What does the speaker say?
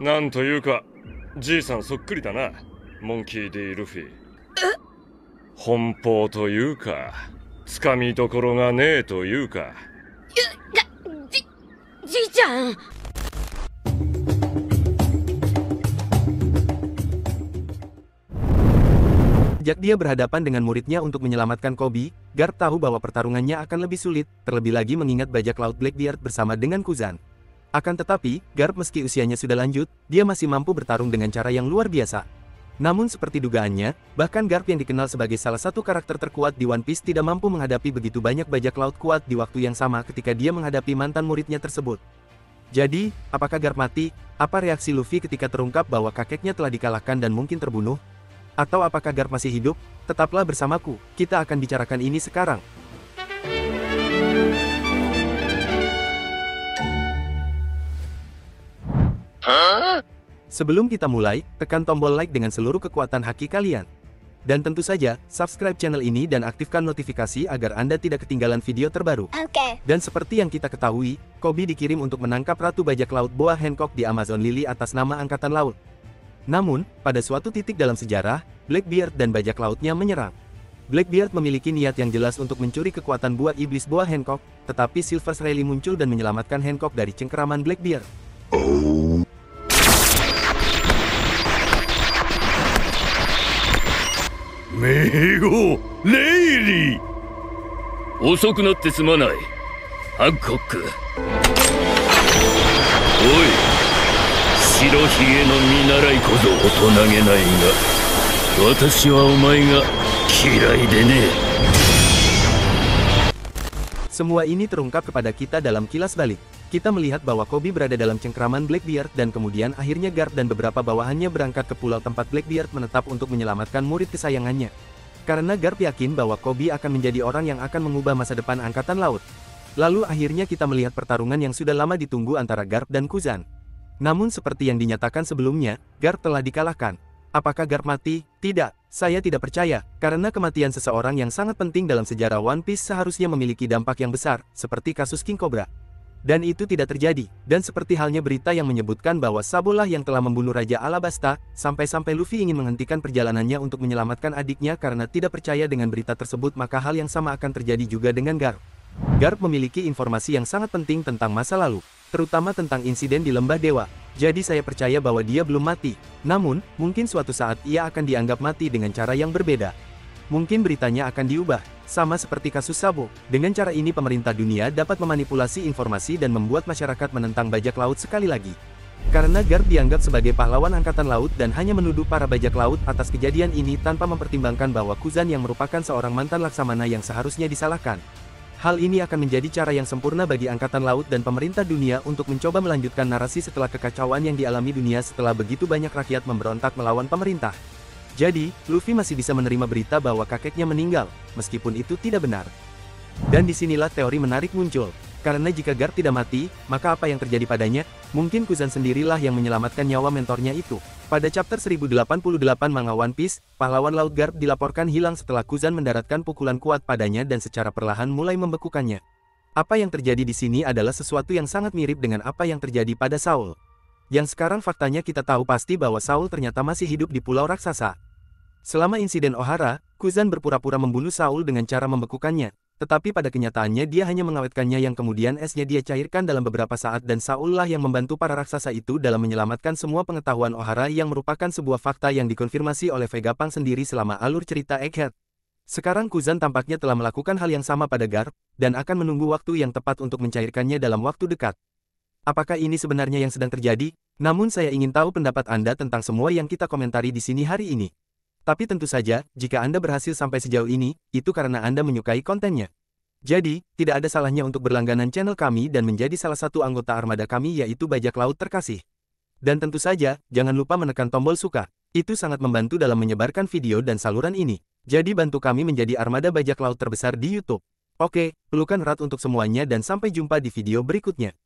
なんというか、じいさんそっくりだな、モンキー D ルフィ。奔放というか、つかみどころがねえというか。じいちゃん。Sejak dia berhadapan dengan muridnya untuk menyelamatkan Koby, Garp tahu bahwa pertarungannya akan lebih sulit, terlebih lagi mengingat bajak laut Blackbeard bersama dengan Kuzan. Akan tetapi, Garp meski usianya sudah lanjut, dia masih mampu bertarung dengan cara yang luar biasa. Namun seperti dugaannya, bahkan Garp yang dikenal sebagai salah satu karakter terkuat di One Piece tidak mampu menghadapi begitu banyak bajak laut kuat di waktu yang sama ketika dia menghadapi mantan muridnya tersebut. Jadi, apakah Garp mati? Apa reaksi Luffy ketika terungkap bahwa kakeknya telah dikalahkan dan mungkin terbunuh? Atau apakah Garp masih hidup? Tetaplah bersamaku, kita akan bicarakan ini sekarang. Sebelum kita mulai, tekan tombol like dengan seluruh kekuatan haki kalian. Dan tentu saja, subscribe channel ini dan aktifkan notifikasi agar Anda tidak ketinggalan video terbaru. Dan seperti yang kita ketahui, Koby dikirim untuk menangkap Ratu Bajak Laut Boa Hancock di Amazon Lily atas nama Angkatan Laut. Namun, pada suatu titik dalam sejarah, Blackbeard dan bajak lautnya menyerang. Blackbeard memiliki niat yang jelas untuk mencuri kekuatan buah iblis Boa Hancock, tetapi Silver Rayleigh muncul dan menyelamatkan Hancock dari cengkeraman Blackbeard. Meigo, Rayleigh! 遅くなってすまない、ハンコック。おい、白ひげの見習い小僧大人げないが、私はお前が嫌いでね。Semua ini terungkap kepada kita dalam kilas balik. Kita melihat bahwa Koby berada dalam cengkraman Blackbeard dan kemudian akhirnya Garp dan beberapa bawahannya berangkat ke pulau tempat Blackbeard menetap untuk menyelamatkan murid kesayangannya. Karena Garp yakin bahwa Koby akan menjadi orang yang akan mengubah masa depan Angkatan Laut. Lalu akhirnya kita melihat pertarungan yang sudah lama ditunggu antara Garp dan Kuzan. Namun seperti yang dinyatakan sebelumnya, Garp telah dikalahkan. Apakah Garp mati? Tidak, saya tidak percaya, karena kematian seseorang yang sangat penting dalam sejarah One Piece seharusnya memiliki dampak yang besar, seperti kasus King Cobra. Dan itu tidak terjadi, dan seperti halnya berita yang menyebutkan bahwa Sabo lah yang telah membunuh Raja Alabasta, sampai-sampai Luffy ingin menghentikan perjalanannya untuk menyelamatkan adiknya karena tidak percaya dengan berita tersebut, maka hal yang sama akan terjadi juga dengan Garp. Garp memiliki informasi yang sangat penting tentang masa lalu, terutama tentang insiden di Lembah Dewa. Jadi saya percaya bahwa dia belum mati. Namun, mungkin suatu saat ia akan dianggap mati dengan cara yang berbeda. Mungkin beritanya akan diubah, sama seperti kasus Sabo. Dengan cara ini pemerintah dunia dapat memanipulasi informasi dan membuat masyarakat menentang bajak laut sekali lagi. Karena Garp dianggap sebagai pahlawan Angkatan Laut dan hanya menuduh para bajak laut atas kejadian ini tanpa mempertimbangkan bahwa Kuzan yang merupakan seorang mantan laksamana yang seharusnya disalahkan. Hal ini akan menjadi cara yang sempurna bagi Angkatan Laut dan pemerintah dunia untuk mencoba melanjutkan narasi setelah kekacauan yang dialami dunia setelah begitu banyak rakyat memberontak melawan pemerintah. Jadi, Luffy masih bisa menerima berita bahwa kakeknya meninggal, meskipun itu tidak benar. Dan disinilah teori menarik muncul. Karena jika Garp tidak mati, maka apa yang terjadi padanya? Mungkin Kuzan sendirilah yang menyelamatkan nyawa mentornya itu. Pada chapter 1088 manga One Piece, pahlawan laut Garp dilaporkan hilang setelah Kuzan mendaratkan pukulan kuat padanya dan secara perlahan mulai membekukannya. Apa yang terjadi di sini adalah sesuatu yang sangat mirip dengan apa yang terjadi pada Saul. Yang sekarang faktanya kita tahu pasti bahwa Saul ternyata masih hidup di Pulau Raksasa. Selama insiden Ohara, Kuzan berpura-pura membunuh Saul dengan cara membekukannya. Tetapi pada kenyataannya dia hanya mengawetkannya yang kemudian esnya dia cairkan dalam beberapa saat dan Saul lah yang membantu para raksasa itu dalam menyelamatkan semua pengetahuan Ohara yang merupakan sebuah fakta yang dikonfirmasi oleh Vegapunk sendiri selama alur cerita Egghead. Sekarang Kuzan tampaknya telah melakukan hal yang sama pada Garp, dan akan menunggu waktu yang tepat untuk mencairkannya dalam waktu dekat. Apakah ini sebenarnya yang sedang terjadi? Namun saya ingin tahu pendapat Anda tentang semua yang kita komentari di sini hari ini. Tapi tentu saja, jika Anda berhasil sampai sejauh ini, itu karena Anda menyukai kontennya. Jadi, tidak ada salahnya untuk berlangganan channel kami dan menjadi salah satu anggota armada kami yaitu Bajak Laut Terkasih. Dan tentu saja, jangan lupa menekan tombol suka. Itu sangat membantu dalam menyebarkan video dan saluran ini. Jadi bantu kami menjadi armada bajak laut terbesar di YouTube. Oke, pelukan erat untuk semuanya dan sampai jumpa di video berikutnya.